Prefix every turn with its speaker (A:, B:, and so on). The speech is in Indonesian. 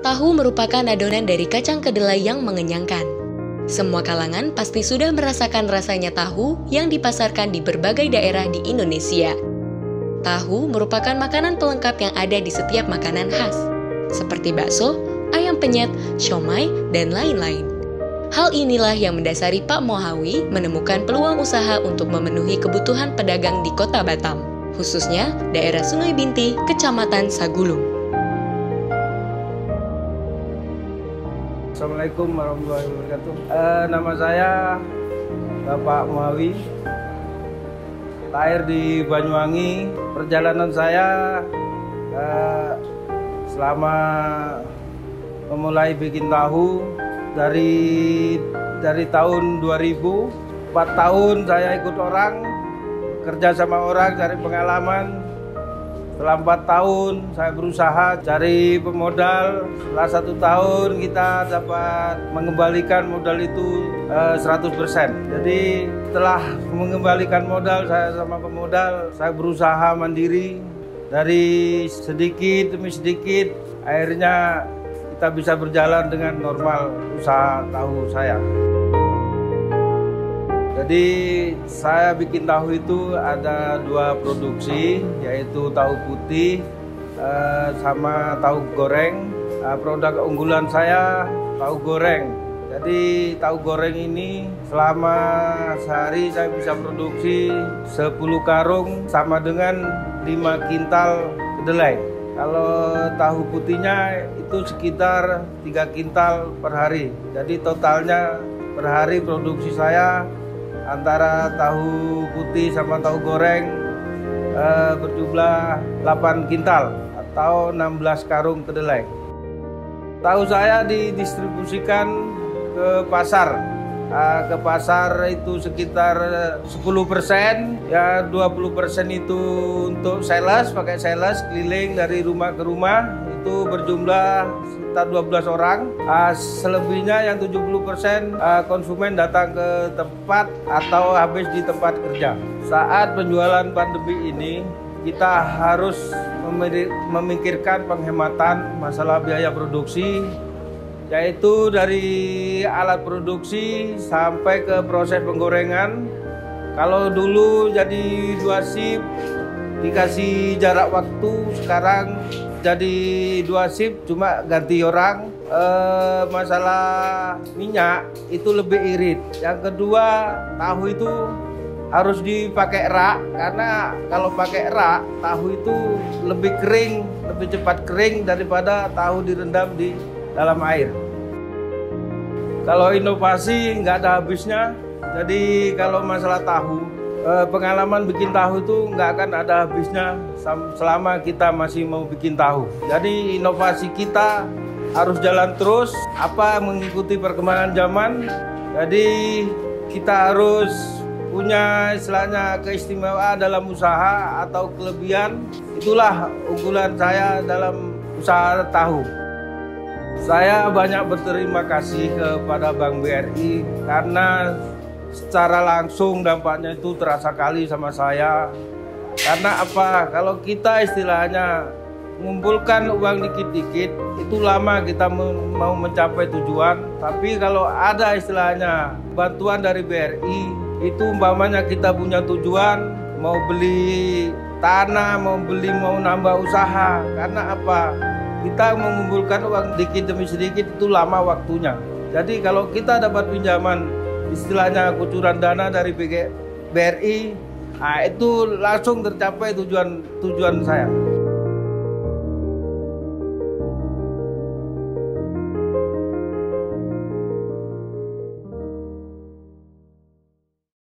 A: Tahu merupakan adonan dari kacang kedelai yang mengenyangkan. Semua kalangan pasti sudah merasakan rasanya tahu yang dipasarkan di berbagai daerah di Indonesia. Tahu merupakan makanan pelengkap yang ada di setiap makanan khas, seperti bakso, ayam penyet, siomay, dan lain-lain. Hal inilah yang mendasari Pak Mohawi menemukan peluang usaha untuk memenuhi kebutuhan pedagang di Kota Batam, khususnya daerah Sungai Binti, Kecamatan Sagulung.
B: Assalamualaikum warahmatullahi wabarakatuh. Nama saya Bapak Mohawi, lahir di Banyuwangi. Perjalanan saya selama memulai bikin tahu dari tahun 2000, 4 tahun saya ikut orang, kerja sama orang, cari pengalaman. Setelah 4 tahun saya berusaha cari pemodal. Setelah 1 tahun kita dapat mengembalikan modal itu 100%. Jadi setelah mengembalikan modal, saya sama pemodal, saya berusaha mandiri. Dari sedikit demi sedikit, akhirnya kita bisa berjalan dengan normal usaha tahu saya. Jadi saya bikin tahu itu ada 2 produksi, yaitu tahu putih sama tahu goreng. Produk unggulan saya tahu goreng. Jadi tahu goreng ini selama sehari saya bisa produksi 10 karung sama dengan 5 kintal kedelai. Kalau tahu putihnya itu sekitar 3 kintal per hari. Jadi totalnya per hari produksi saya antara tahu putih sama tahu goreng berjumlah 8 kintal atau 16 karung kedelai. Tahu saya didistribusikan ke pasar. Ke pasar itu sekitar 10%, ya 20% itu untuk sales, pakai sales keliling dari rumah ke rumah, itu berjumlah sekitar 12 orang. Selebihnya yang 70% konsumen datang ke tempat atau habis di tempat kerja. Saat penjualan pandemi ini, kita harus memikirkan penghematan masalah biaya produksi, yaitu dari alat produksi sampai ke proses penggorengan. Kalau dulu jadi 2 shift dikasih jarak waktu, sekarang jadi 2 shift cuma ganti orang. Masalah minyak itu lebih irit. Yang kedua, tahu itu harus dipakai rak, karena kalau pakai rak, tahu itu lebih kering, lebih cepat kering daripada tahu direndam di dalam air. Kalau inovasi nggak ada habisnya. Jadi kalau masalah tahu, pengalaman bikin tahu itu nggak akan ada habisnya selama kita masih mau bikin tahu. Jadi inovasi kita harus jalan terus, mengikuti perkembangan zaman. Jadi kita harus punya istilahnya keistimewaan dalam usaha atau kelebihan. Itulah unggulan saya dalam usaha tahu. Saya banyak berterima kasih kepada Bank BRI karena secara langsung dampaknya itu terasa kali sama saya. Karena kalau kita istilahnya mengumpulkan uang dikit-dikit, itu lama kita mau mencapai tujuan. Tapi kalau ada istilahnya bantuan dari BRI, itu umpamanya kita punya tujuan, mau beli tanah, mau nambah usaha. Karena kita mengumpulkan uang dikit demi sedikit itu lama waktunya. Jadi kalau kita dapat pinjaman, istilahnya kucuran dana dari BRI, itu langsung tercapai tujuan saya.